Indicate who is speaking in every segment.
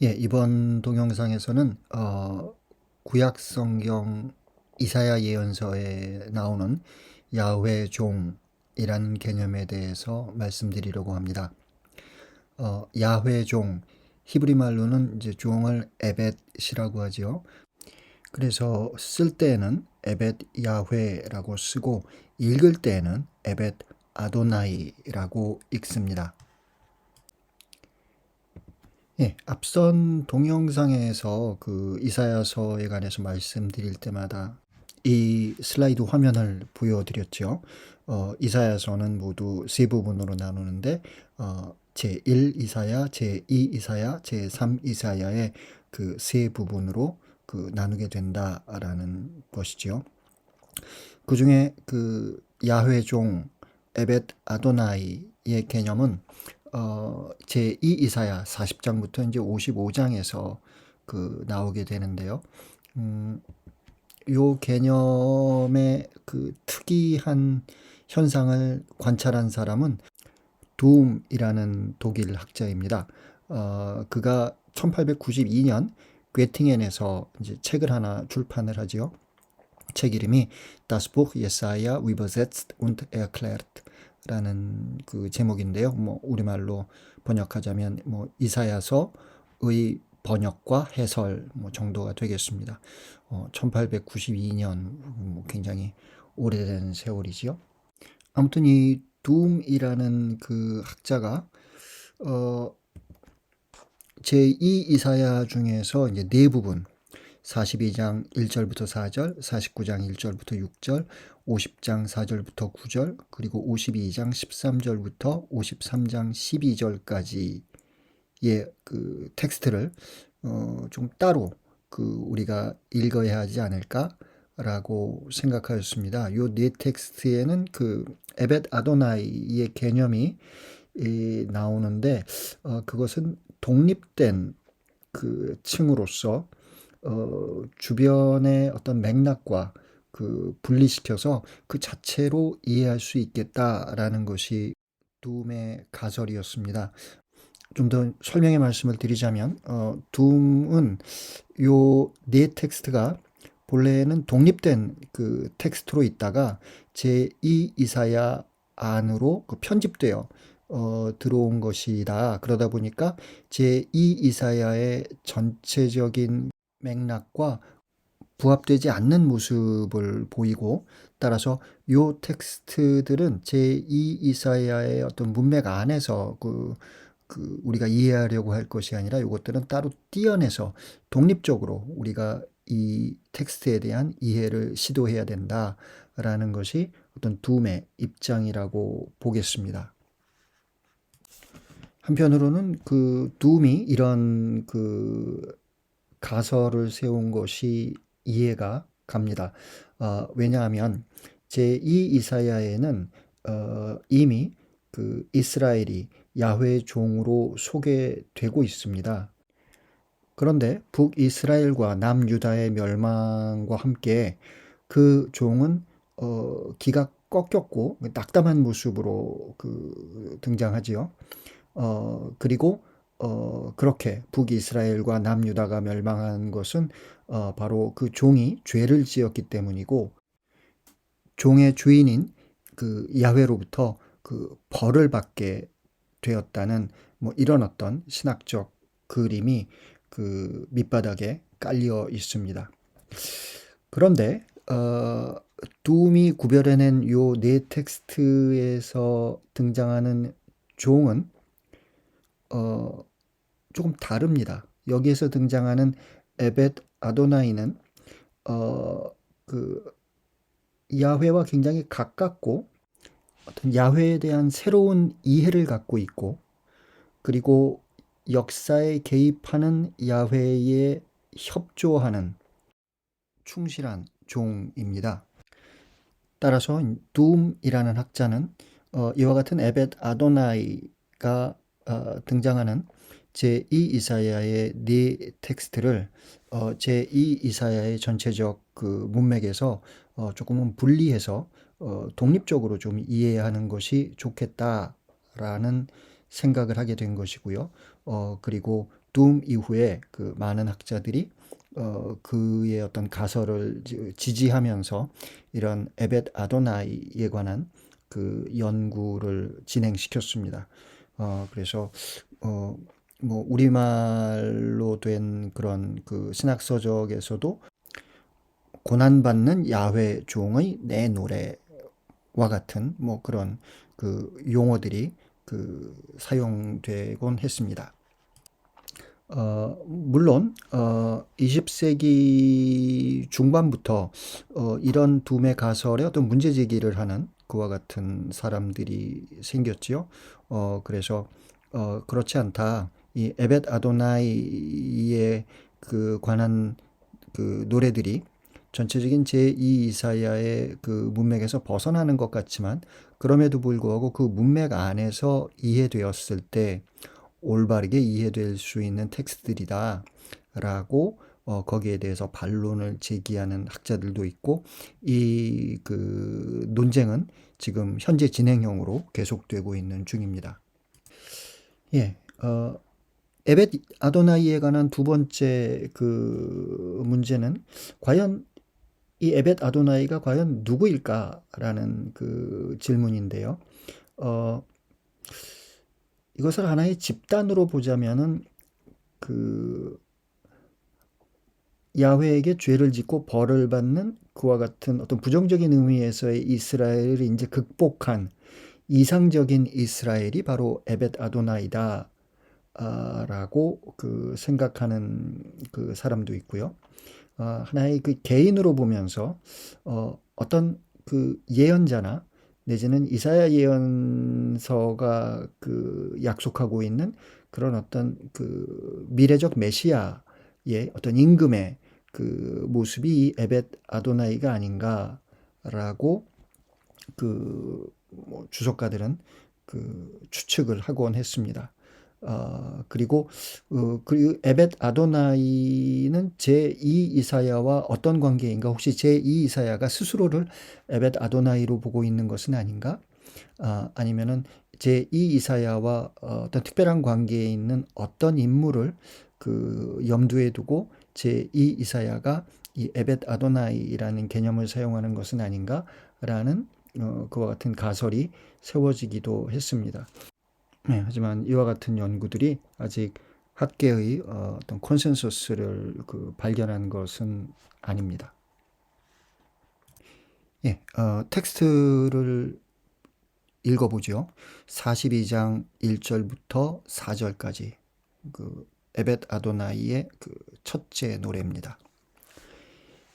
Speaker 1: 예, 이번 동영상에서는 구약 성경 이사야 예언서에 나오는 야훼 종이라는 개념에 대해서 말씀드리려고 합니다. 야훼 종, 히브리 말로는 이제 종을 에벳이라고 하지요. 그래서 쓸 때에는 에벳 야훼라고 쓰고 읽을 때에는 에벳 아도나이라고 읽습니다. 예, 앞선 동영상에서 그 이사야서에 관해서 말씀드릴 때마다 이 슬라이드 화면을 보여드렸죠. 이사야서는 모두 세 부분으로 나누는데 제1 이사야, 제2 이사야, 제3 이사야의 그 세 부분으로 그 나누게 된다라는 것이죠. 그 중에 그 야훼종 에벳 아도나이의 개념은 제2 이사야 40장부터 이제 55장에서 그 나오게 되는데요. 요 개념의 그 특이한 현상을 관찰한 사람은 둠이라는 독일 학자입니다. 그가 1892년 괴팅엔에서 이제 책을 하나 출판을 하지요. 책 이름이 Das Buch Jesaja übersetzt und erklärt 라는 그 제목인데요. 뭐 우리말로 번역하자면 뭐 이사야서의 번역과 해설 뭐 정도가 되겠습니다. 1892년 뭐 굉장히 오래된 세월이지요. 아무튼 이 둠이라는 그 학자가 어, 제2 이사야 중에서 이제 네 부분 42장 1절부터 4절, 49장 1절부터 6절, 50장 4절부터 9절, 그리고 52장 13절부터 53장 12절까지의 그 텍스트를 좀 따로 그 우리가 읽어야 하지 않을까라고 생각하였습니다. 요 네 텍스트에는 그 에벳 아도나이의 개념이 나오는데 그것은 독립된 그 층으로서 주변의 어떤 맥락과 그 분리시켜서 그 자체로 이해할 수 있겠다라는 것이 둠의 가설이었습니다. 좀 더 설명의 말씀을 드리자면, 둠은 요 네 텍스트가 본래는 독립된 그 텍스트로 있다가 제2 이사야 안으로 그 편집되어 들어온 것이다. 그러다 보니까 제2 이사야의 전체적인 맥락과 부합되지 않는 모습을 보이고 따라서 요 텍스트들은 제2 이사야의 어떤 문맥 안에서 그 우리가 이해하려고 할 것이 아니라 이것들은 따로 띄어내서 독립적으로 우리가 이 텍스트에 대한 이해를 시도해야 된다라는 것이 어떤 둠의 입장이라고 보겠습니다. 한편으로는 그 둠이 이런 그 가설을 세운 것이 이해가 갑니다. 왜냐하면 제2 이사야에는 이미 그 이스라엘이 야훼 종으로 소개되고 있습니다. 그런데 북이스라엘과 남유다의 멸망과 함께 그 종은 기가 꺾였고 낙담한 모습으로 그 등장하지요. 그리고 그렇게 북이스라엘과 남유다가 멸망한 것은 바로 그 종이 죄를 지었기 때문이고 종의 주인인 그 야훼로부터 그 벌을 받게 되었다는 뭐 이런 어떤 신학적 그림이 그 밑바닥에 깔려 있습니다. 그런데 둠이 구별해낸 요 네 텍스트에서 등장하는 종은 어, 조금 다릅니다. 여기에서 등장하는 에벳 아도나이는 어, 그 야훼와 굉장히 가깝고 어떤 야훼에 대한 새로운 이해를 갖고 있고 그리고 역사에 개입하는 야훼에 협조하는 충실한 종입니다. 따라서 둠이라는 학자는 이와 같은 에벳 아도나이가 등장하는 제2 이사야의 네 텍스트를 제2 이사야의 전체적 그 문맥에서 조금은 분리해서 독립적으로 좀 이해하는 것이 좋겠다라는 생각을 하게 된 것이고요. 그리고 둠 이후에 그 많은 학자들이 그의 어떤 가설을 지지하면서 이런 에벳 아도나이에 관한 그 연구를 진행시켰습니다. 그래서 뭐 우리말로 된 그런 그 신학서적에서도 고난받는 야훼 종의 내 노래와 같은 뭐 그런 그 용어들이 그 사용되곤 했습니다. 물론 20세기 중반부터 이런 둠의 가설에 어떤 문제 제기를 하는 그와 같은 사람들이 생겼지요. 그래서 그렇지 않다. 이 에벳 아도나이에 그 관한 그 노래들이 전체적인 제2 이사야의 그 문맥에서 벗어나는 것 같지만 그럼에도 불구하고 그 문맥 안에서 이해되었을 때 올바르게 이해될 수 있는 텍스트들이다 라고 거기에 대해서 반론을 제기하는 학자들도 있고 이 그 논쟁은 지금 현재 진행형으로 계속되고 있는 중입니다. 예, 에벳 아도나이에 관한 두 번째 그 문제는 과연 이 에벳 아도나이가 과연 누구일까라는 그 질문인데요. 어, 이것을 하나의 집단으로 보자면은 그 야훼에게 죄를 짓고 벌을 받는 그와 같은 어떤 부정적인 의미에서의 이스라엘을 이제 극복한 이상적인 이스라엘이 바로 에벳 아도나이다 라고 그 생각하는 그 사람도 있고요. 하나의 그 개인으로 보면서 어떤 그 예언자나 내지는 이사야 예언서가 그 약속하고 있는 그런 어떤 그 미래적 메시아의 어떤 임금의 그 모습이 이 에벳 아도나이가 아닌가라고 그뭐 주석가들은 그 추측을 하곤 했습니다. 그리고 그리고 에벳 아도나이는 제2 이사야와 어떤 관계인가? 혹시 제2 이사야가 스스로를 에벳 아도나이로 보고 있는 것은 아닌가? 아니면은 제2 이사야와 어떤 특별한 관계에 있는 어떤 인물을 그 염두에 두고 제2 이사야가 이 에벳 아도나이라는 개념을 사용하는 것은 아닌가라는 그와 같은 가설이 세워지기도 했습니다. 네, 하지만 이와 같은 연구들이 아직 학계의 어떤 콘센서스를 그 발견한 것은 아닙니다. 예, 텍스트를 읽어보죠. 42장 1절부터 4절까지 그 에벳 아도나이의 그 첫째 노래입니다.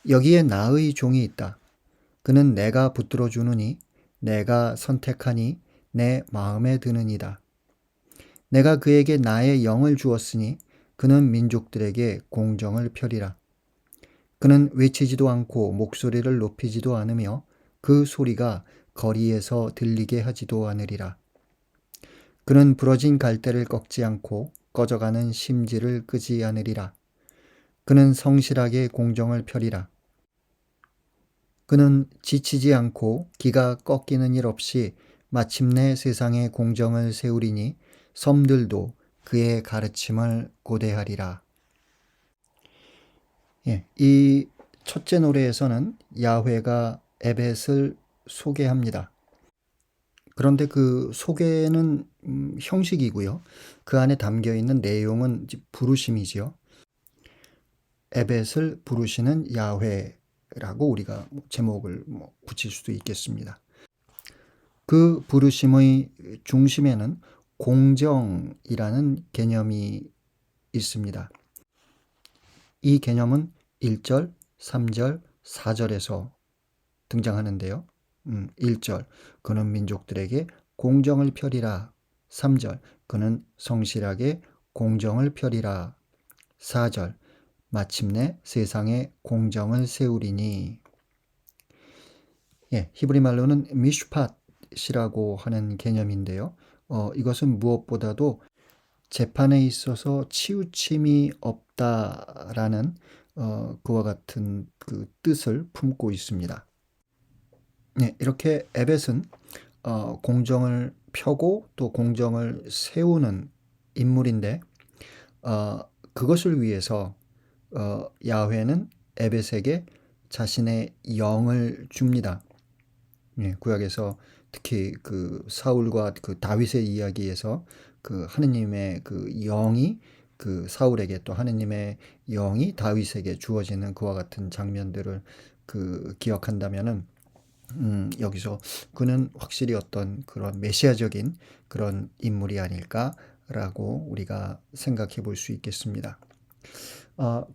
Speaker 1: 여기에 나의 종이 있다. 그는 내가 붙들어 주느니 내가 선택하니 내 마음에 드느니다. 내가 그에게 나의 영을 주었으니 그는 민족들에게 공정을 펴리라. 그는 외치지도 않고 목소리를 높이지도 않으며 그 소리가 거리에서 들리게 하지도 않으리라. 그는 부러진 갈대를 꺾지 않고 꺼져가는 심지를 끄지 않으리라. 그는 성실하게 공정을 펴리라. 그는 지치지 않고 기가 꺾이는 일 없이 마침내 세상에 공정을 세우리니 섬들도 그의 가르침을 고대하리라. 예, 이 첫째 노래에서는 야훼가 에벳을 소개합니다. 그런데 그 소개는 형식이고요. 그 안에 담겨 있는 내용은 부르심이지요. 에벳을 부르시는 야훼라고 우리가 제목을 붙일 수도 있겠습니다. 그 부르심의 중심에는 공정이라는 개념이 있습니다. 이 개념은 1절, 3절, 4절에서 등장하는데요. 1절, 그는 민족들에게 공정을 펴리라. 3절, 그는 성실하게 공정을 펴리라. 4절, 마침내 세상에 공정을 세우리니. 예, 히브리 말로는 미슈팟이라고 하는 개념인데요. 이것은 무엇보다도 재판에 있어서 치우침이 없다라는 그와 같은 그 뜻을 품고 있습니다. 네, 이렇게 에벳은 공정을 펴고 또 공정을 세우는 인물인데 그것을 위해서 야훼는 에벳에게 자신의 영을 줍니다. 예, 구약에서 특히 그 사울과 그 다윗의 이야기에서 그 하느님의 그 영이 그 사울에게 또 하느님의 영이 다윗에게 주어지는 그와 같은 장면들을 그 기억한다면은 여기서 그는 확실히 어떤 그런 메시아적인 그런 인물이 아닐까라고 우리가 생각해 볼 수 있겠습니다.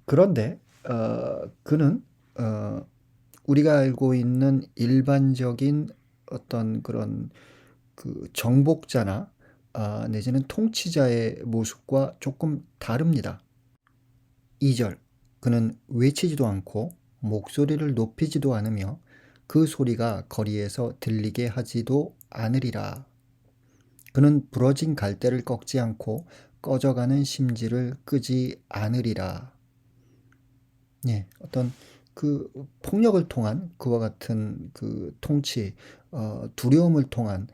Speaker 1: 그런데 그는 우리가 알고 있는 일반적인 어떤 그런 그 정복자나 내지는 통치자의 모습과 조금 다릅니다. 2절 그는 외치지도 않고 목소리를 높이지도 않으며 그 소리가 거리에서 들리게 하지도 않으리라. 그는 부러진 갈대를 꺾지 않고 꺼져가는 심지를 끄지 않으리라. 예, 어떤 그 폭력을 통한 그와 같은 그 통치, 두려움을 통한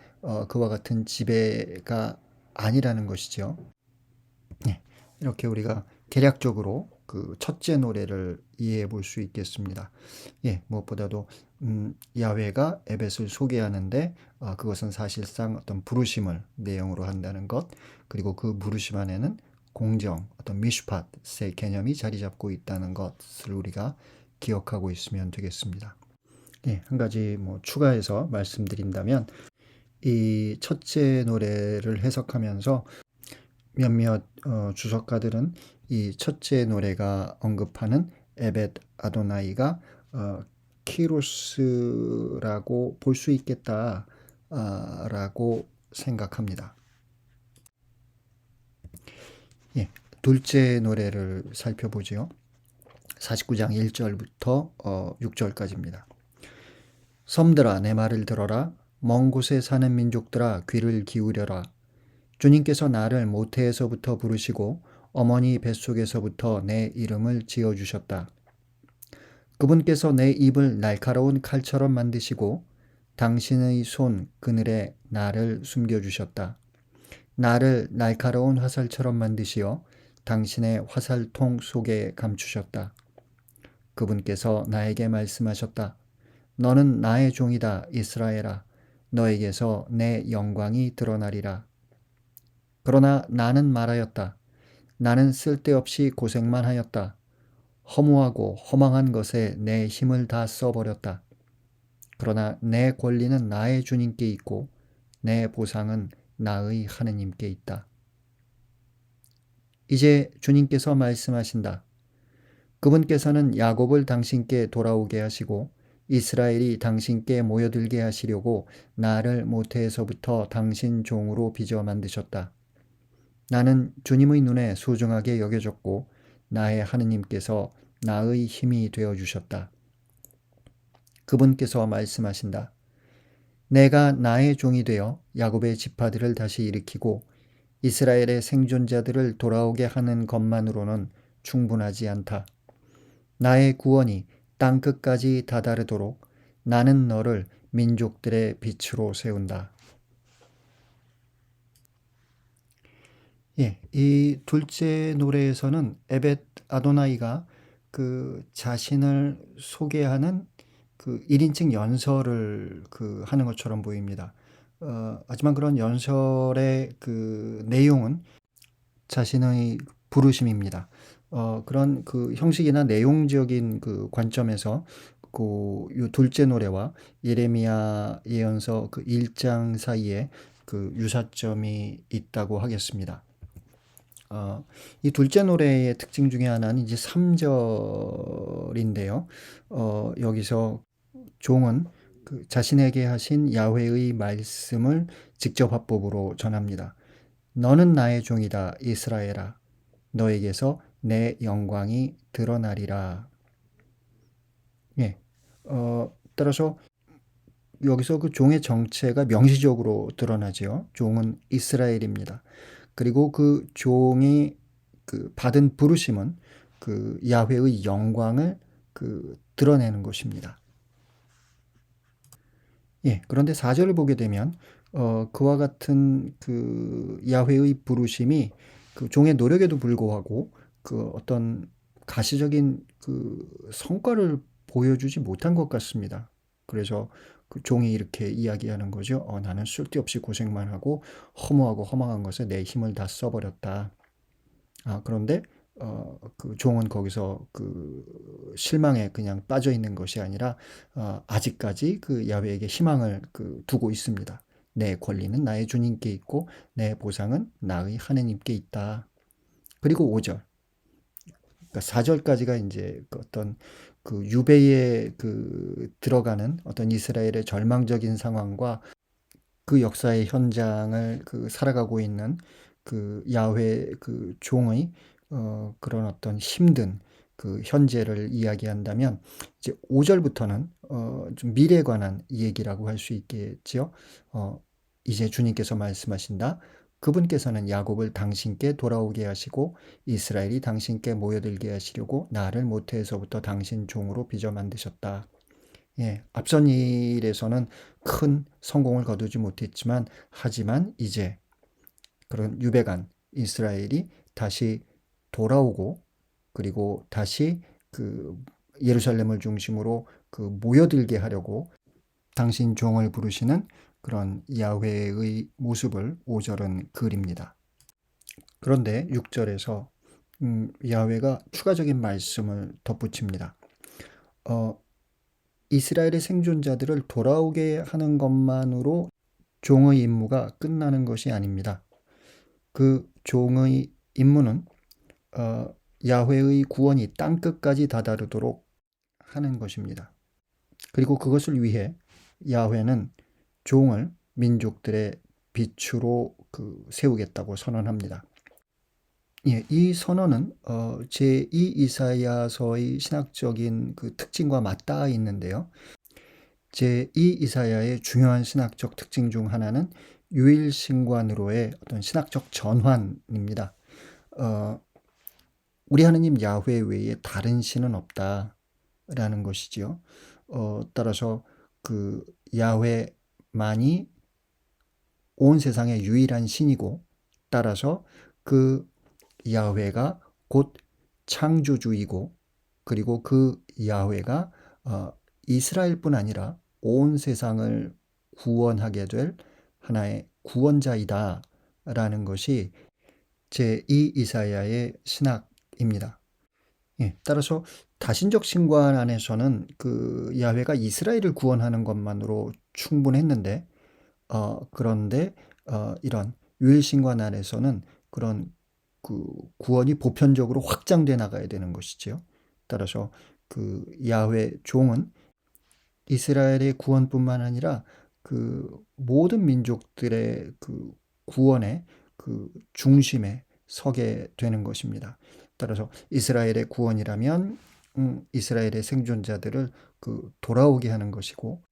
Speaker 1: 그와 같은 지배가 아니라는 것이죠. 예, 이렇게 우리가 개략적으로 그 첫째 노래를 이해해 볼 수 있겠습니다. 예, 무엇보다도 야훼가 에벳을 소개하는데 그것은 사실상 어떤 부르심을 내용으로 한다는 것, 그리고 그 부르심 안에는 공정, 어떤 미슈팟의 개념이 자리 잡고 있다는 것을 우리가 기억하고 있으면 되겠습니다. 예, 한 가지 뭐 추가해서 말씀드린다면 이 첫째 노래를 해석하면서 몇몇 주석가들은 이 첫째 노래가 언급하는 에벳 아도나이가 키루스라고 볼 수 있겠다라고 생각합니다. 예, 둘째 노래를 살펴보지요. 49장 1절부터 6절까지입니다. 섬들아 내 말을 들어라. 먼 곳에 사는 민족들아 귀를 기울여라. 주님께서 나를 모태에서부터 부르시고 어머니 뱃속에서부터 내 이름을 지어주셨다. 그분께서 내 입을 날카로운 칼처럼 만드시고 당신의 손 그늘에 나를 숨겨주셨다. 나를 날카로운 화살처럼 만드시어 당신의 화살통 속에 감추셨다. 그분께서 나에게 말씀하셨다. 너는 나의 종이다, 이스라엘아. 너에게서 내 영광이 드러나리라. 그러나 나는 말하였다. 나는 쓸데없이 고생만 하였다. 허무하고 허망한 것에 내 힘을 다 써버렸다. 그러나 내 권리는 나의 주님께 있고 내 보상은 나의 하느님께 있다. 이제 주님께서 말씀하신다. 그분께서는 야곱을 당신께 돌아오게 하시고 이스라엘이 당신께 모여들게 하시려고 나를 모태에서부터 당신 종으로 빚어 만드셨다. 나는 주님의 눈에 소중하게 여겨졌고 나의 하느님께서 나의 힘이 되어주셨다. 그분께서 말씀하신다. 내가 나의 종이 되어 야곱의 지파들을 다시 일으키고 이스라엘의 생존자들을 돌아오게 하는 것만으로는 충분하지 않다. 나의 구원이 땅끝까지 다다르도록 나는 너를 민족들의 빛으로 세운다. 예, 이 둘째 노래에서는 에벳 아도나이가 그 자신을 소개하는 그 1인칭 연설을 그 하는 것처럼 보입니다. 하지만 그런 연설의 그 내용은 자신의 부르심입니다. 그런 그 형식이나 내용적인 그 관점에서 그 둘째 노래와 예레미야 예언서 그 1장 사이에 그 유사점이 있다고 하겠습니다. 이 둘째 노래의 특징 중에 하나는 이제 3절인데요. 여기서 종은 그 자신에게 하신 야훼의 말씀을 직접 화법으로 전합니다. 너는 나의 종이다, 이스라엘아. 너에게서 내 영광이 드러나리라. 예, 따라서 여기서 그 종의 정체가 명시적으로 드러나지요. 종은 이스라엘입니다. 그리고 그 종이 그 받은 부르심은 그 야훼의 영광을 그 드러내는 것입니다. 예, 그런데 4절을 보게 되면 그와 같은 그 야훼의 부르심이 그 종의 노력에도 불구하고 그 어떤 가시적인 그 성과를 보여주지 못한 것 같습니다. 그래서 그 종이 이렇게 이야기하는 거죠. 나는 쓸데없이 고생만 하고 허무하고 허망한 것에 내 힘을 다 써버렸다. 그런데 그 종은 거기서 그 실망에 그냥 빠져 있는 것이 아니라 아직까지 그 야훼에게 희망을 그 두고 있습니다. 내 권리는 나의 주님께 있고 내 보상은 나의 하느님께 있다. 그리고 5절. 그러니까 4절까지가 이제 그 어떤 그 유배에 그 들어가는 어떤 이스라엘의 절망적인 상황과 그 역사의 현장을 그 살아가고 있는 그 야훼 그 종의 그런 어떤 힘든 그 현재를 이야기한다면 이제 5절부터는 좀 미래에 관한 얘기라고 할 수 있겠지요. 이제 주님께서 말씀하신다. 그분께서는 야곱을 당신께 돌아오게 하시고 이스라엘이 당신께 모여들게 하시려고 나를 모태에서부터 당신 종으로 빚어 만드셨다. 예, 앞선 일에서는 큰 성공을 거두지 못했지만 하지만 이제 그런 유배간 이스라엘이 다시 돌아오고 그리고 다시 그 예루살렘을 중심으로 그 모여들게 하려고 당신 종을 부르시는 그런 야훼의 모습을 5절은 그립니다. 그런데 6절에서 야훼가 추가적인 말씀을 덧붙입니다. 이스라엘의 생존자들을 돌아오게 하는 것만으로 종의 임무가 끝나는 것이 아닙니다. 그 종의 임무는 야훼의 구원이 땅끝까지 다다르도록 하는 것입니다. 그리고 그것을 위해 야훼는 종을 민족들의 빛으로 그 세우겠다고 선언합니다. 예, 이 선언은 제2 이사야서의 신학적인 그 특징과 맞닿아 있는데요. 제2 이사야의 중요한 신학적 특징 중 하나는 유일신관으로의 어떤 신학적 전환입니다. 우리 하느님 야훼 외에 다른 신은 없다라는 것이지요. 따라서 그 야훼만이 온 세상의 유일한 신이고 따라서 그 야훼가 곧 창조주이고 그리고 그 야훼가 이스라엘뿐 아니라 온 세상을 구원하게 될 하나의 구원자이다 라는 것이 제2 이사야의 신학입니다. 예, 따라서 다신적 신관 안에서는 그 야훼가 이스라엘을 구원하는 것만으로 충분했는데 그런데 이런 유일신관 안에서는 그런 그 구원이 보편적으로 확장돼 나가야 되는 것이지요. 따라서 그 야훼 종은 이스라엘의 구원뿐만 아니라 그 모든 민족들의 그 구원의 그 중심에 서게 되는 것입니다. 따라서 이스라엘의 구원이라면 이스라엘의 생존자들을 그 돌아오게 하는 것이고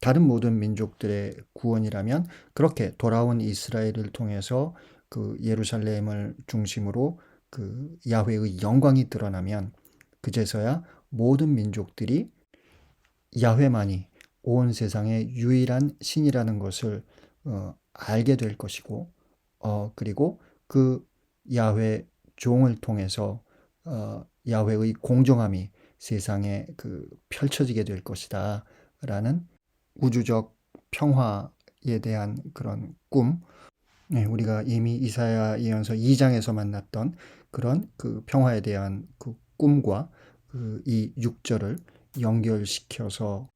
Speaker 1: 다른 모든 민족들의 구원이라면 그렇게 돌아온 이스라엘을 통해서 그 예루살렘을 중심으로 그 야훼의 영광이 드러나면 그제서야 모든 민족들이 야훼만이 온 세상의 유일한 신이라는 것을 알게 될 것이고 그리고 그 야훼 종을 통해서 야훼의 공정함이 세상에 그 펼쳐지게 될 것이다 라는 우주적 평화에 대한 그런 꿈, 네, 우리가 이미 이사야 예언서 2장에서 만났던 그런 그 평화에 대한 그 꿈과 그 이 6절을 연결시켜서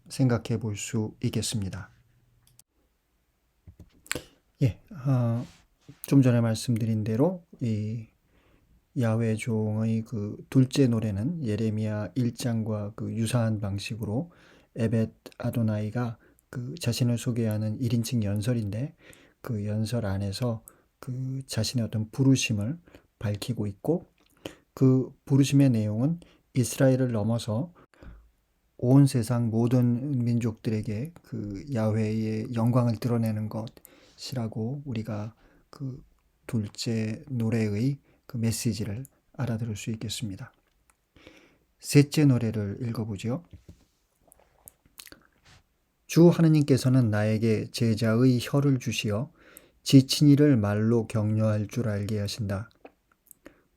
Speaker 1: 생각해 볼 수 있겠습니다. 예, 좀 전에 말씀드린 대로 이 야훼 종의 그 둘째 노래는 예레미야 1장과 그 유사한 방식으로 에벳 아도나이가 그 자신을 소개하는 1인칭 연설인데 그 연설 안에서 그 자신의 어떤 부르심을 밝히고 있고 그 부르심의 내용은 이스라엘을 넘어서 온 세상 모든 민족들에게 그 야훼의 영광을 드러내는 것이라고 우리가 그 둘째 노래의 그 메시지를 알아들을 수 있겠습니다. 셋째 노래를 읽어보죠. 주 하느님께서는 나에게 제자의 혀를 주시어 지친 이를 말로 격려할 줄 알게 하신다.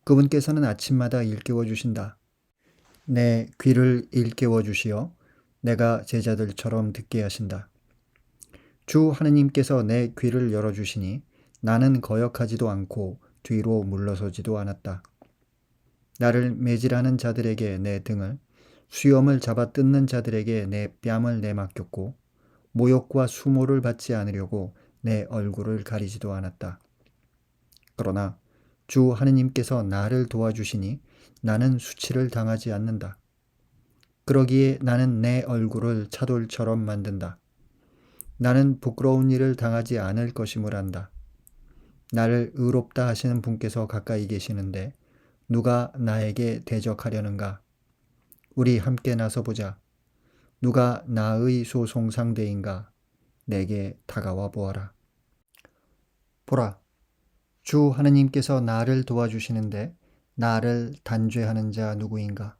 Speaker 1: 그분께서는 아침마다 일깨워 주신다. 내 귀를 일깨워 주시어 내가 제자들처럼 듣게 하신다. 주 하느님께서 내 귀를 열어주시니 나는 거역하지도 않고 뒤로 물러서지도 않았다. 나를 매질하는 자들에게 내 등을, 수염을 잡아 뜯는 자들에게 내 뺨을 내맡겼고 모욕과 수모를 받지 않으려고 내 얼굴을 가리지도 않았다. 그러나 주 하느님께서 나를 도와주시니 나는 수치를 당하지 않는다. 그러기에 나는 내 얼굴을 차돌처럼 만든다. 나는 부끄러운 일을 당하지 않을 것임을 안다. 나를 의롭다 하시는 분께서 가까이 계시는데 누가 나에게 대적하려는가? 우리 함께 나서보자. 누가 나의 소송 상대인가? 내게 다가와 보아라. 보라, 주 하느님께서 나를 도와주시는데 나를 단죄하는 자 누구인가?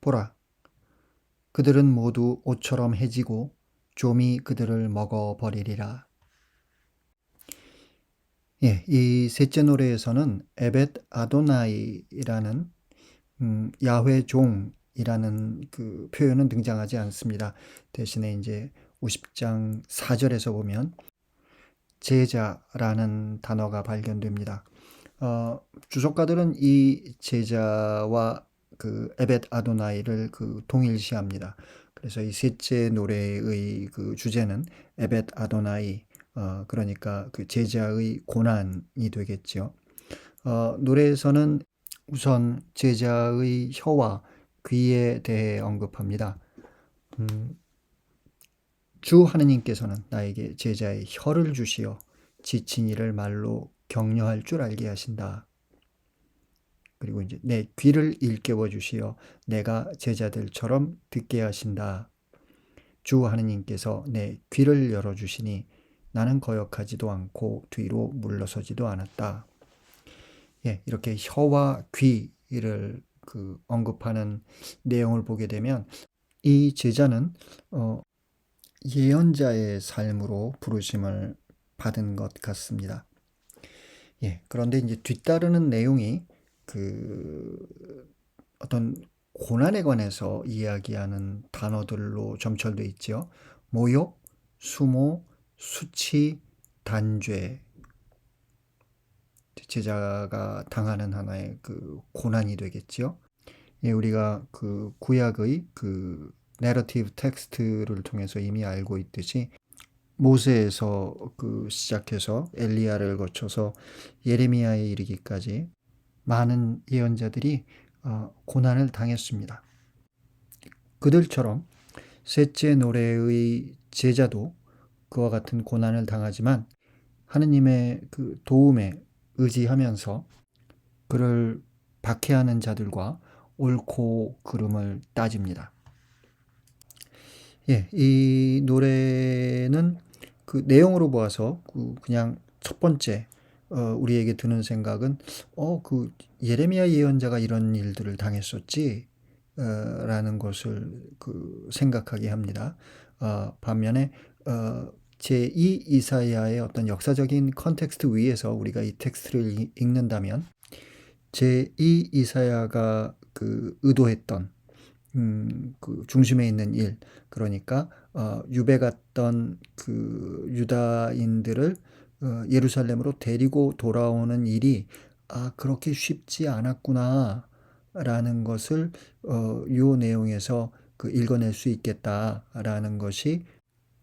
Speaker 1: 보라, 그들은 모두 옷처럼 해지고 좀이 그들을 먹어버리리라. 예, 이 셋째 노래에서는 에벳 아도나이라는 야훼 종이라는 그 표현은 등장하지 않습니다. 대신에 이제 50장 4절에서 보면 제자라는 단어가 발견됩니다. 주석가들은 이 제자와 그 에벳 아도나이를 그 동일시합니다. 그래서 이 셋째 노래의 그 주제는 에벳 아도나이, 그러니까 그 제자의 고난이 되겠죠. 노래에서는 우선 제자의 혀와 귀에 대해 언급합니다. 주 하느님께서는 나에게 제자의 혀를 주시어 지친 이를 말로 격려할 줄 알게 하신다. 그리고 이제 내 귀를 일깨워 주시어 내가 제자들처럼 듣게 하신다. 주 하느님께서 내 귀를 열어 주시니 나는 거역하지도 않고 뒤로 물러서지도 않았다. 예, 이렇게 혀와 귀를 그 언급하는 내용을 보게 되면 이 제자는 예언자의 삶으로 부르심을 받은 것 같습니다. 예, 그런데 이제 뒤따르는 내용이 그 어떤 고난에 관해서 이야기하는 단어들로 점철되어 있죠. 모욕, 수모, 수치, 단죄. 제자가 당하는 하나의 그 고난이 되겠죠. 예, 우리가 그 구약의 그 내러티브 텍스트를 통해서 이미 알고 있듯이 모세에서 그 시작해서 엘리야를 거쳐서 예레미야에 이르기까지 많은 예언자들이 고난을 당했습니다. 그들처럼 셋째 노래의 제자도 그와 같은 고난을 당하지만 하느님의 그 도움에 의지하면서 그를 박해하는 자들과 옳고 그름을 따집니다. 예, 이 노래는 그 내용으로 보아서 그냥 첫 번째 우리에게 드는 생각은 그 예레미야 예언자가 이런 일들을 당했었지 라는 것을 그 생각하게 합니다. 반면에 제2 이사야의 어떤 역사적인 컨텍스트 위에서 우리가 이 텍스트를 읽는다면 제2 이사야가 그 의도했던 그 중심에 있는 일, 그러니까 유배 갔던 그 유다인들을 예루살렘으로 데리고 돌아오는 일이 그렇게 쉽지 않았구나라는 것을 요 내용에서 그 읽어낼 수 있겠다라는 것이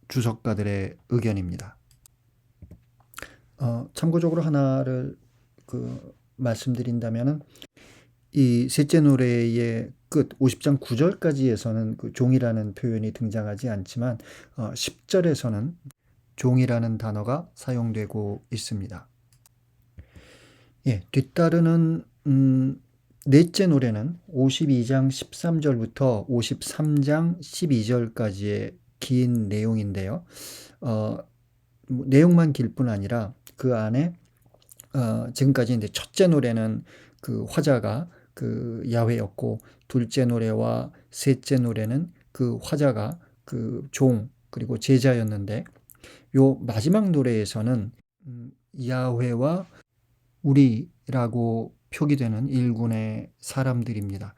Speaker 1: 주석가들의 의견입니다. 참고적으로 하나를 그 말씀드린다면은 이 셋째 노래의 끝 50장 9절까지에서는 그 종이라는 표현이 등장하지 않지만 10절에서는 종이라는 단어가 사용되고 있습니다. 예, 뒤따르는 넷째 노래는 52장 13절부터 53장 12절까지의 긴 내용인데요. 내용만 길 뿐 아니라 그 안에 지금까지 이제 첫째 노래는 그 화자가 그 야훼였고, 둘째 노래와 셋째 노래는 그 화자가 그 종 그리고 제자였는데, 요 마지막 노래에서는 야훼와 우리라고 표기되는 일군의 사람들입니다.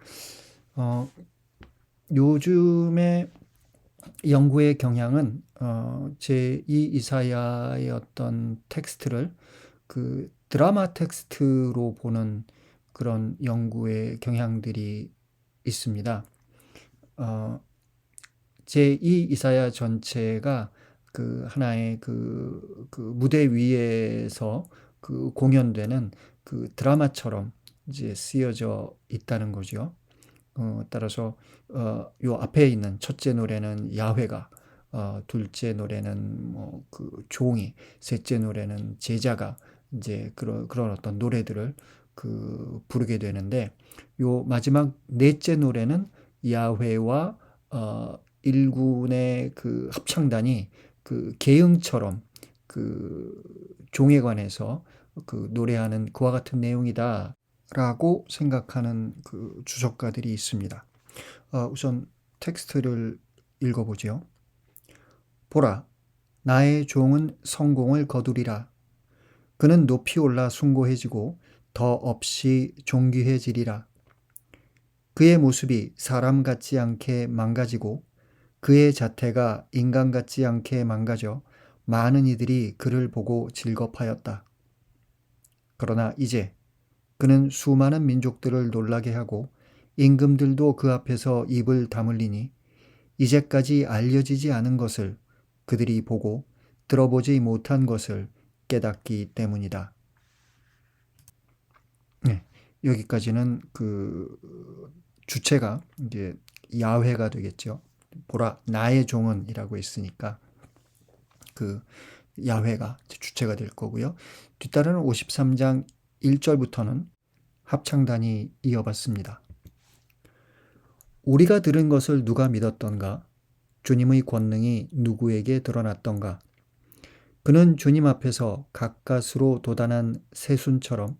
Speaker 1: 요즘에 연구의 경향은 제2 이사야의 어떤 텍스트를 그 드라마 텍스트로 보는 그런 연구의 경향들이 있습니다. 제2 이사야 전체가 그 하나의 그 무대 위에서 그 공연되는 그 드라마처럼 이제 쓰여져 있다는 거죠. 따라서 요 앞에 있는 첫째 노래는 야훼가, 둘째 노래는 뭐 그 종이, 셋째 노래는 제자가 이제 그런 어떤 노래들을 그 부르게 되는데, 요 마지막 넷째 노래는 야훼와 일군의 그 합창단이 그 계흥처럼 그 종에 관해서 그 노래하는 그와 같은 내용이다 라고 생각하는 그 주석가들이 있습니다. 우선 텍스트를 읽어보죠. 보라, 나의 종은 성공을 거두리라. 그는 높이 올라 숭고해지고 더 없이 존귀해지리라. 그의 모습이 사람 같지 않게 망가지고 그의 자태가 인간 같지 않게 망가져 많은 이들이 그를 보고 즐겁하였다. 그러나 이제 그는 수많은 민족들을 놀라게 하고 임금들도 그 앞에서 입을 다물리니 이제까지 알려지지 않은 것을 그들이 보고 들어보지 못한 것을 깨닫기 때문이다. 네, 여기까지는 그 주체가 이제 야훼가 되겠죠. 보라, 나의 종은이라고 했으니까 그 야훼가 주체가 될 거고요. 뒤따르는 53장 1절부터는 합창단이 이어받습니다. 우리가 들은 것을 누가 믿었던가? 주님의 권능이 누구에게 드러났던가? 그는 주님 앞에서 가까스로 돋아난 새순처럼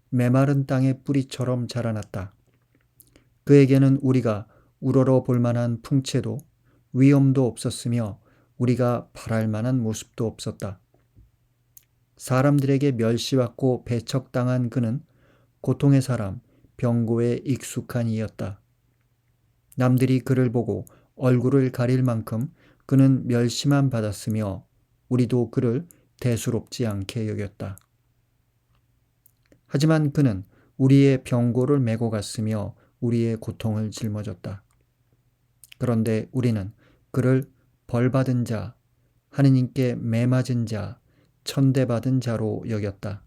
Speaker 1: 메마른 땅의 뿌리처럼 자라났다. 그에게는 우리가 우러러 볼 만한 풍채도 위엄도 없었으며 우리가 바랄 만한 모습도 없었다. 사람들에게 멸시받고 배척당한 그는 고통의 사람, 병고에 익숙한 이였다. 남들이 그를 보고 얼굴을 가릴 만큼 그는 멸시만 받았으며 우리도 그를 대수롭지 않게 여겼다. 하지만 그는 우리의 병고를 메고 갔으며 우리의 고통을 짊어졌다. 그런데 우리는 그를 벌받은 자, 하느님께 매맞은 자, 천대받은 자로 여겼다.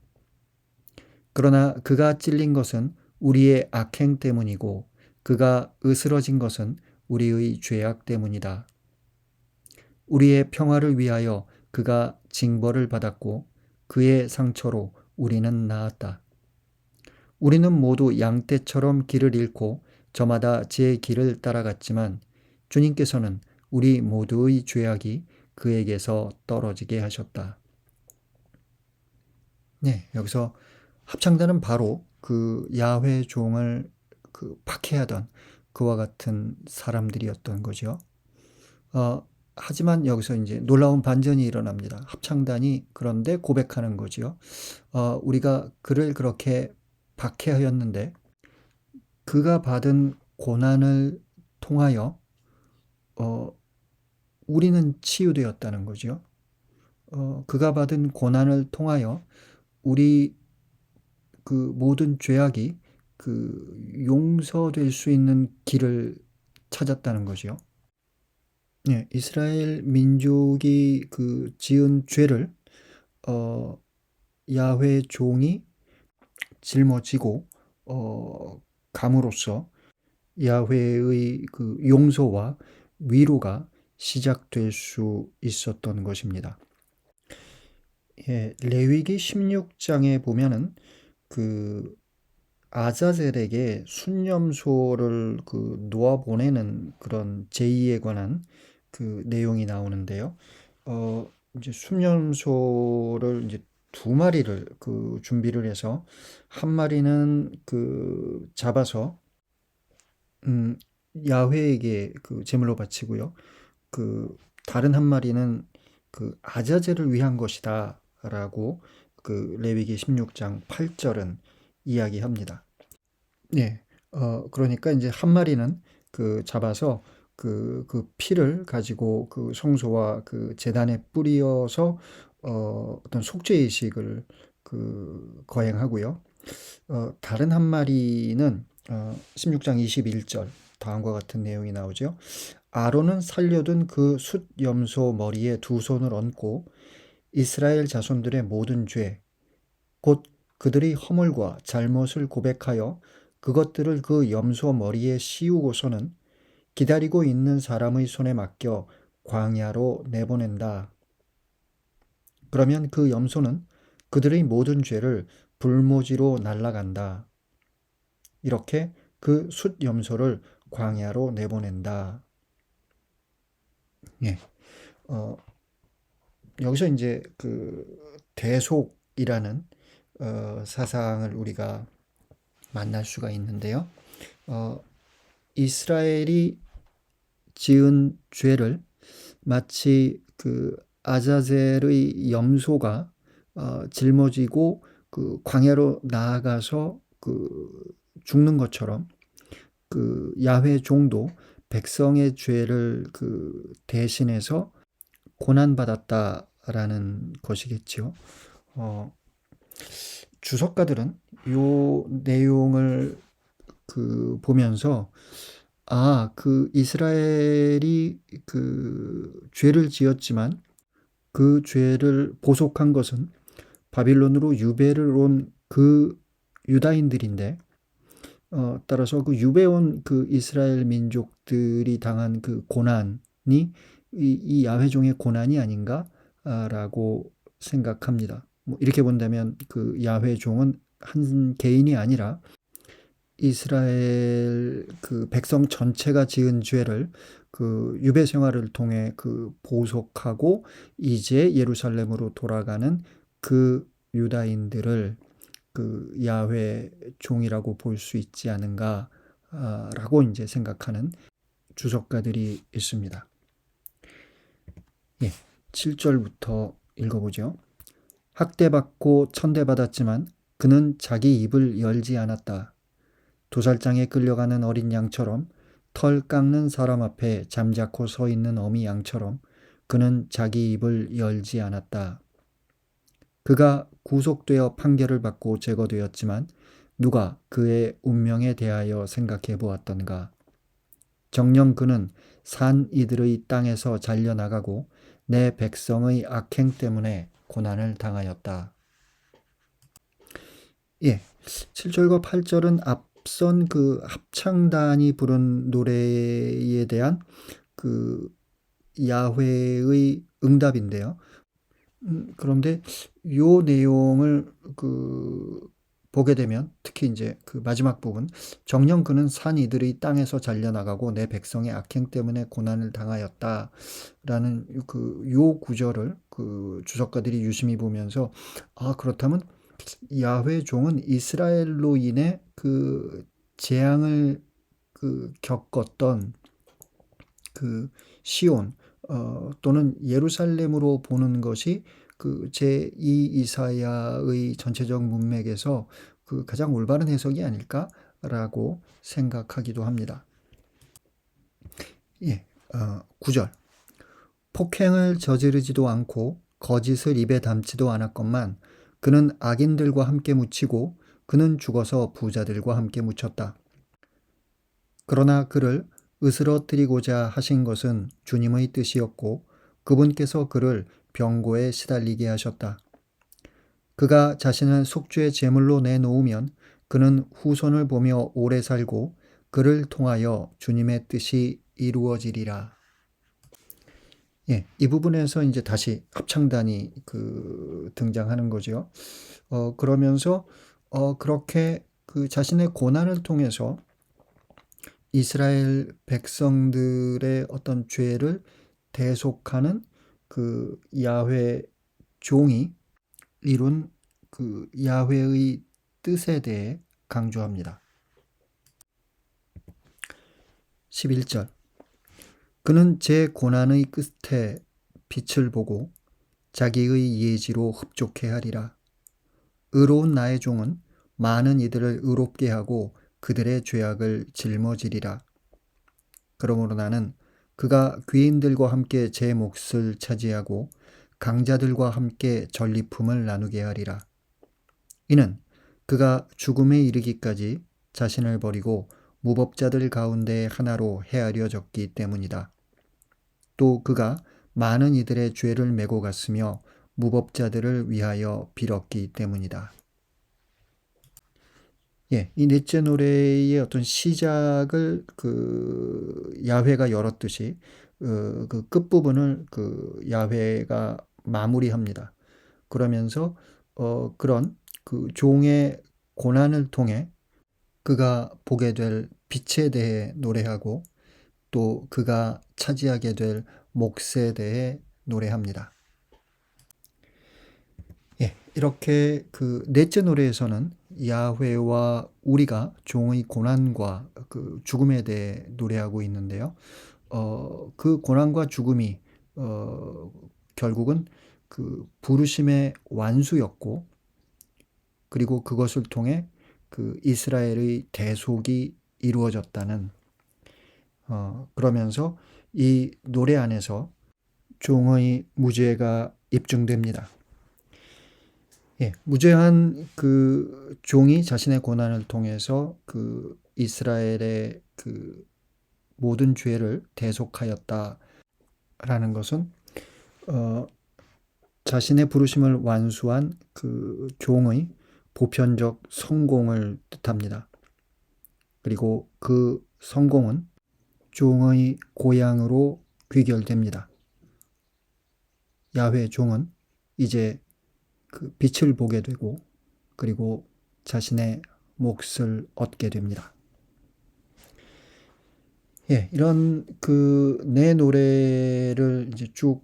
Speaker 1: 그러나 그가 찔린 것은 우리의 악행 때문이고 그가 으스러진 것은 우리의 죄악 때문이다. 우리의 평화를 위하여 그가 징벌을 받았고 그의 상처로 우리는 나았다. 우리는 모두 양떼처럼 길을 잃고 저마다 제 길을 따라갔지만 주님께서는 우리 모두의 죄악이 그에게서 떨어지게 하셨다. 네, 여기서 합창단은 바로 그 야훼 종을 그 박해하던 그와 같은 사람들이었던 거죠. 하지만 여기서 이제 놀라운 반전이 일어납니다. 합창단이 그런데 고백하는 거지요. 우리가 그를 그렇게 박해하였는데 그가 받은 고난을 통하여 우리는 치유되었다는 거죠. 그가 받은 고난을 통하여 우리 그 모든 죄악이 그 용서될 수 있는 길을 찾았다는 거죠. 네, 이스라엘 민족이 그 지은 죄를 야훼 종이 짊어지고 감으로써 야훼의 그 용서와 위로가 시작될 수 있었던 것입니다. 예, 레위기 16장에 보면은 그 아자젤에게 순념소를 그 놓아 보내는 그런 제의에 관한 그 내용이 나오는데요. 이제 순념소를 이제 두 마리를 그 준비를 해서 한 마리는 그 잡아서 음, 야훼에게 그 제물로 바치고요. 그 다른 한 마리는 그 아자젤을 위한 것이다라고 그 레위기 16장 8절은 이야기합니다. 예. 그러니까 이제 한 마리는 잡아서 피를 가지고 성소와 제단에 뿌려서 어떤 속죄의식을 거행하고요. 다른 한 마리는 16장 21절 다음과 같은 내용이 나오죠. 아론은 살려둔 숫 염소 머리에 두 손을 얹고 이스라엘 자손들의 모든 죄, 곧 그들의 허물과 잘못을 고백하여 그것들을 염소 머리에 씌우고서는 기다리고 있는 사람의 손에 맡겨 광야로 내보낸다. 그러면 염소는 그들의 모든 죄를 불모지로 날아간다. 이렇게 숫 염소를 광야로 내보낸다. 예. 어, 여기서 이제 대속이라는 사상을 우리가 만날 수가 있는데요. 어, 이스라엘이 지은 죄를 마치 아자젤의 염소가 짊어지고 광야로 나아가서 죽는 것처럼 야훼 종도 백성의 죄를 대신해서 고난받았다라는 것이겠죠. 주석가들은 요 내용을 보면서 이스라엘이 죄를 지었지만 그 죄를 보속한 것은 바빌론으로 유배를 온 유다인들인데, 따라서 유배 온 이스라엘 민족들이 당한 고난이 이 야훼종의 고난이 아닌가라고 생각합니다. 뭐 이렇게 본다면 야훼종은 한 개인이 아니라 이스라엘 백성 전체가 지은 죄를 유배 생활을 통해 보속하고 이제 예루살렘으로 돌아가는 유다인들을 야훼 종이라고 볼 수 있지 않은가라고 이제 생각하는 주석가들이 있습니다. 예, 7절부터 읽어보죠. 학대받고 천대받았지만 그는 자기 입을 열지 않았다. 도살장에 끌려가는 어린 양처럼, 털 깎는 사람 앞에 잠자코 서 있는 어미 양처럼 그는 자기 입을 열지 않았다. 그가 구속되어 판결을 받고 제거되었지만 누가 그의 운명에 대하여 생각해 보았던가. 정녕 그는 산 이들의 땅에서 잘려나가고 내 백성의 악행 때문에 고난을 당하였다. 예, 7절과 8절은 앞선 합창단이 부른 노래에 대한 야훼의 응답인데요. 그런데 요 내용을 보게 되면 특히 이제 마지막 부분, 정녕 그는 산 이들의 땅에서 잘려나가고 내 백성의 악행 때문에 고난을 당하였다라는 요 구절을 주석가들이 유심히 보면서 그렇다면 야훼 종은 이스라엘로 인해 재앙을 겪었던 시온 또는 예루살렘으로 보는 것이 제2 이사야의 전체적 문맥에서 가장 올바른 해석이 아닐까라고 생각하기도 합니다. 예, 9절. 폭행을 저지르지도 않고 거짓을 입에 담지도 않았건만 그는 악인들과 함께 묻히고 그는 죽어서 부자들과 함께 묻혔다. 그러나 그를 으스러뜨리고자 하신 것은 주님의 뜻이었고 그분께서 그를 병고에 시달리게 하셨다. 그가 자신을 속죄의 제물로 내놓으면 그는 후손을 보며 오래 살고 그를 통하여 주님의 뜻이 이루어지리라. 예, 이 부분에서 이제 다시 합창단이 등장하는 거죠. 그러면서 그렇게 자신의 고난을 통해서 이스라엘 백성들의 어떤 죄를 대속하는 야훼 종이 이룬 야훼의 뜻에 대해 강조합니다. 11절. 그는 제 고난의 끝에 빛을 보고 자기의 예지로 흡족해 하리라. 의로운 나의 종은 많은 이들을 의롭게 하고 그들의 죄악을 짊어지리라. 그러므로 나는 그가 귀인들과 함께 제 몫을 차지하고 강자들과 함께 전리품을 나누게 하리라. 이는 그가 죽음에 이르기까지 자신을 버리고 무법자들 가운데 하나로 헤아려졌기 때문이다. 또 그가 많은 이들의 죄를 메고 갔으며 무법자들을 위하여 빌었기 때문이다. 예, 이 넷째 노래의 어떤 시작을 야훼가 열었듯이 그 끝부분을 야훼가 마무리합니다. 그러면서 그런 그 종의 고난을 통해 그가 보게 될 빛에 대해 노래하고 또 그가 차지하게 될 몫에 대해 노래합니다. 예, 이렇게 그 넷째 노래에서는 야훼와 우리가 종의 고난과 그 죽음에 대해 노래하고 있는데요. 그 고난과 죽음이 결국은 그 부르심의 완수였고, 그리고 그것을 통해 그 이스라엘의 대속이 이루어졌다는 그러면서 이 노래 안에서 종의 무죄가 입증됩니다. 예, 무죄한 그 종이 자신의 고난을 통해서 그 이스라엘의 그 모든 죄를 대속하였다라는 것은 자신의 부르심을 완수한 그 종의 보편적 성공을 뜻합니다. 그리고 그 성공은 종의 고향으로 귀결됩니다. 야훼 종은 이제 그 빛을 보게 되고 그리고 자신의 몫을 얻게 됩니다. 예, 이런 그 내 노래를 이제 쭉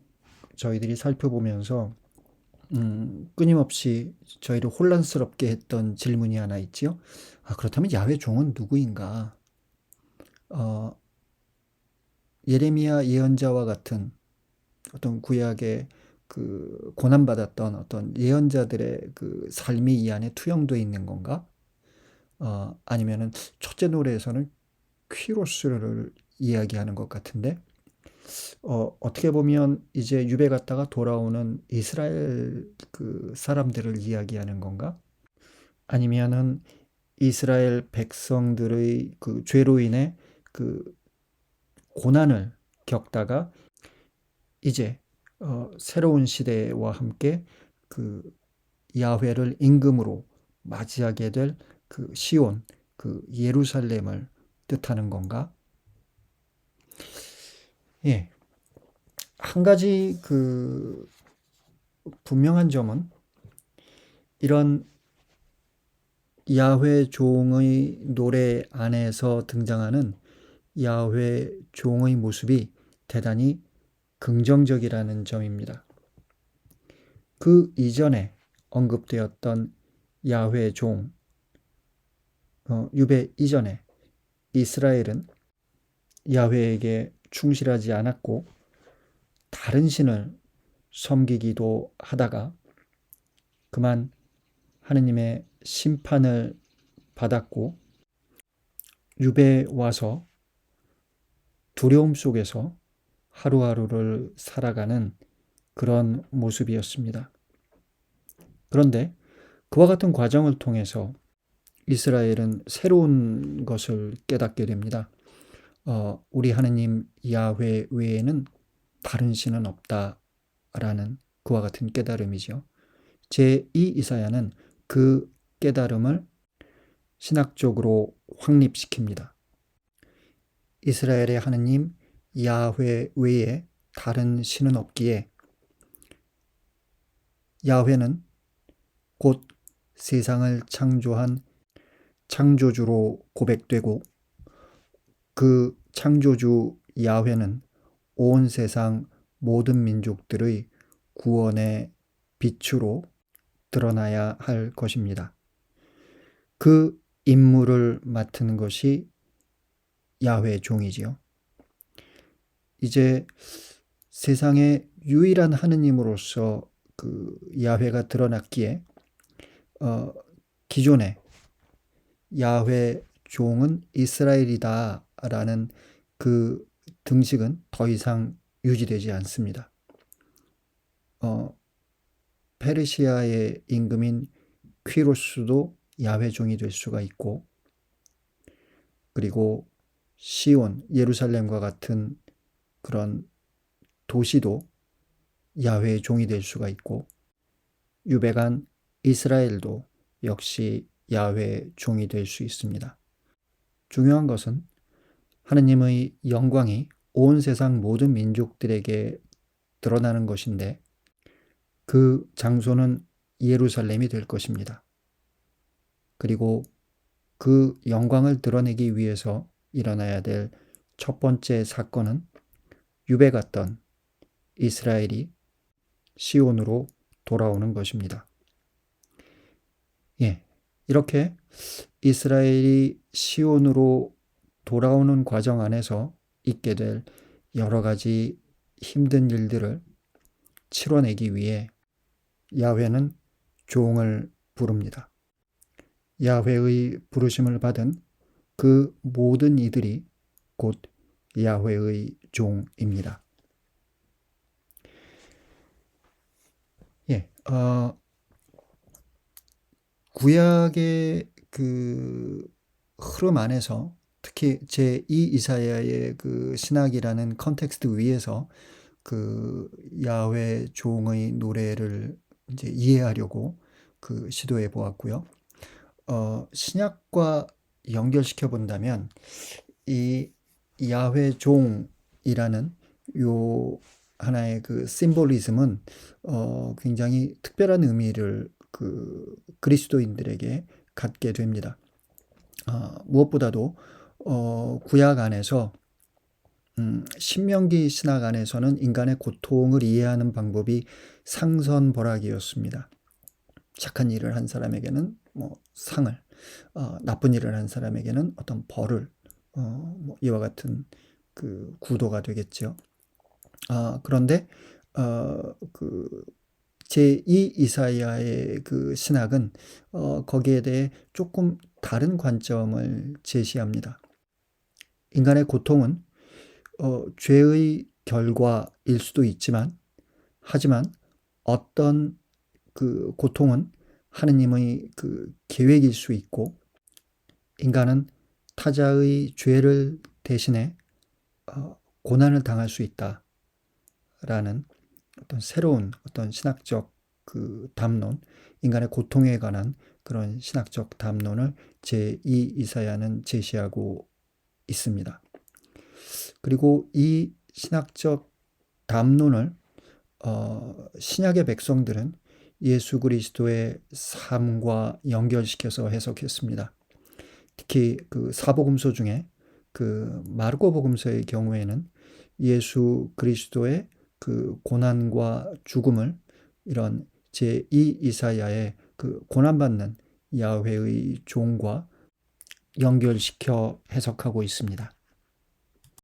Speaker 1: 저희들이 살펴보면서 끊임없이 저희를 혼란스럽게 했던 질문이 하나 있지요. 그렇다면 야훼 종은 누구인가? 예레미야 예언자와 같은 어떤 구약의 그 고난받았던 어떤 예언자들의 그 삶이 이 안에 투영되어 있는 건가? 아니면은 첫째 노래에서는 퀴로스를 이야기하는 것 같은데, 어떻게 보면 이제 유배 갔다가 돌아오는 이스라엘 그 사람들을 이야기하는 건가? 아니면은 이스라엘 백성들의 그 죄로 인해 그 고난을 겪다가 이제 새로운 시대와 함께 그 야훼를 임금으로 맞이하게 될 그 시온, 그 예루살렘을 뜻하는 건가? 예, 한 가지 그 분명한 점은 이런 야훼 종의 노래 안에서 등장하는 야훼 종의 모습이 대단히 긍정적이라는 점입니다. 그 이전에 언급되었던 야훼 종, 유배 이전에 이스라엘은 야훼에게 충실하지 않았고 다른 신을 섬기기도 하다가 그만 하느님의 심판을 받았고 유배에 와서 두려움 속에서 하루하루를 살아가는 그런 모습이었습니다. 그런데 그와 같은 과정을 통해서 이스라엘은 새로운 것을 깨닫게 됩니다. 우리 하느님 야훼 외에는 다른 신은 없다라는 그와 같은 깨달음이죠. 제2 이사야는 그 깨달음을 신학적으로 확립시킵니다. 이스라엘의 하느님 야훼 외에 다른 신은 없기에 야훼는 곧 세상을 창조한 창조주로 고백되고 그 창조주 야훼는 온 세상 모든 민족들의 구원의 빛으로 드러나야 할 것입니다. 그 임무를 맡은 것이 야훼 종이지요. 이제 세상의 유일한 하느님으로서 그 야훼가 드러났기에 기존에 야훼 종은 이스라엘이다라는 그 등식은 더 이상 유지되지 않습니다. 페르시아의 임금인 퀴로스도 야훼 종이 될 수가 있고, 그리고 시온, 예루살렘과 같은 그런 도시도 야훼의 종이 될 수가 있고, 유배간 이스라엘도 역시 야훼의 종이 될 수 있습니다. 중요한 것은 하느님의 영광이 온 세상 모든 민족들에게 드러나는 것인데, 그 장소는 예루살렘이 될 것입니다. 그리고 그 영광을 드러내기 위해서 일어나야 될 첫 번째 사건은 유배 갔던 이스라엘이 시온으로 돌아오는 것입니다. 예, 이렇게 이스라엘이 시온으로 돌아오는 과정 안에서 있게 될 여러 가지 힘든 일들을 치러내기 위해 야훼는 종을 부릅니다. 야훼의 부르심을 받은 그 모든 이들이 곧 야훼의 종입니다. 예, 구약의 그 흐름 안에서 특히 제2 이사야의 그 신학이라는 컨텍스트 위에서 그 야훼 종의 노래를 이제 이해하려고 그 시도해 보았고요. 신약과 연결시켜 본다면 이 야훼 종이라는 요 하나의 그 심볼리즘은 굉장히 특별한 의미를 그 그리스도인들에게 갖게 됩니다. 무엇보다도 구약 안에서 신명기 신학 안에서는 인간의 고통을 이해하는 방법이 상선벌악이었습니다. 착한 일을 한 사람에게는 뭐 상을, 나쁜 일을 한 사람에게는 어떤 벌을, 뭐 이와 같은 그 구도가 되겠죠. 그런데 그 제2 이사야의 그 신학은 거기에 대해 조금 다른 관점을 제시합니다. 인간의 고통은 죄의 결과일 수도 있지만, 하지만 어떤 그 고통은 하느님의 그 계획일 수 있고, 인간은 타자의 죄를 대신해 고난을 당할 수 있다라는 어떤 새로운 어떤 신학적 그 담론, 인간의 고통에 관한 그런 신학적 담론을 제2 이사야는 제시하고 있습니다. 그리고 이 신학적 담론을 신약의 백성들은 예수 그리스도의 삶과 연결시켜서 해석했습니다. 특히 그 사복음서 중에 그 마르코 복음서의 경우에는 예수 그리스도의 그 고난과 죽음을 이런 제2 이사야의 그 고난받는 야훼의 종과 연결시켜 해석하고 있습니다.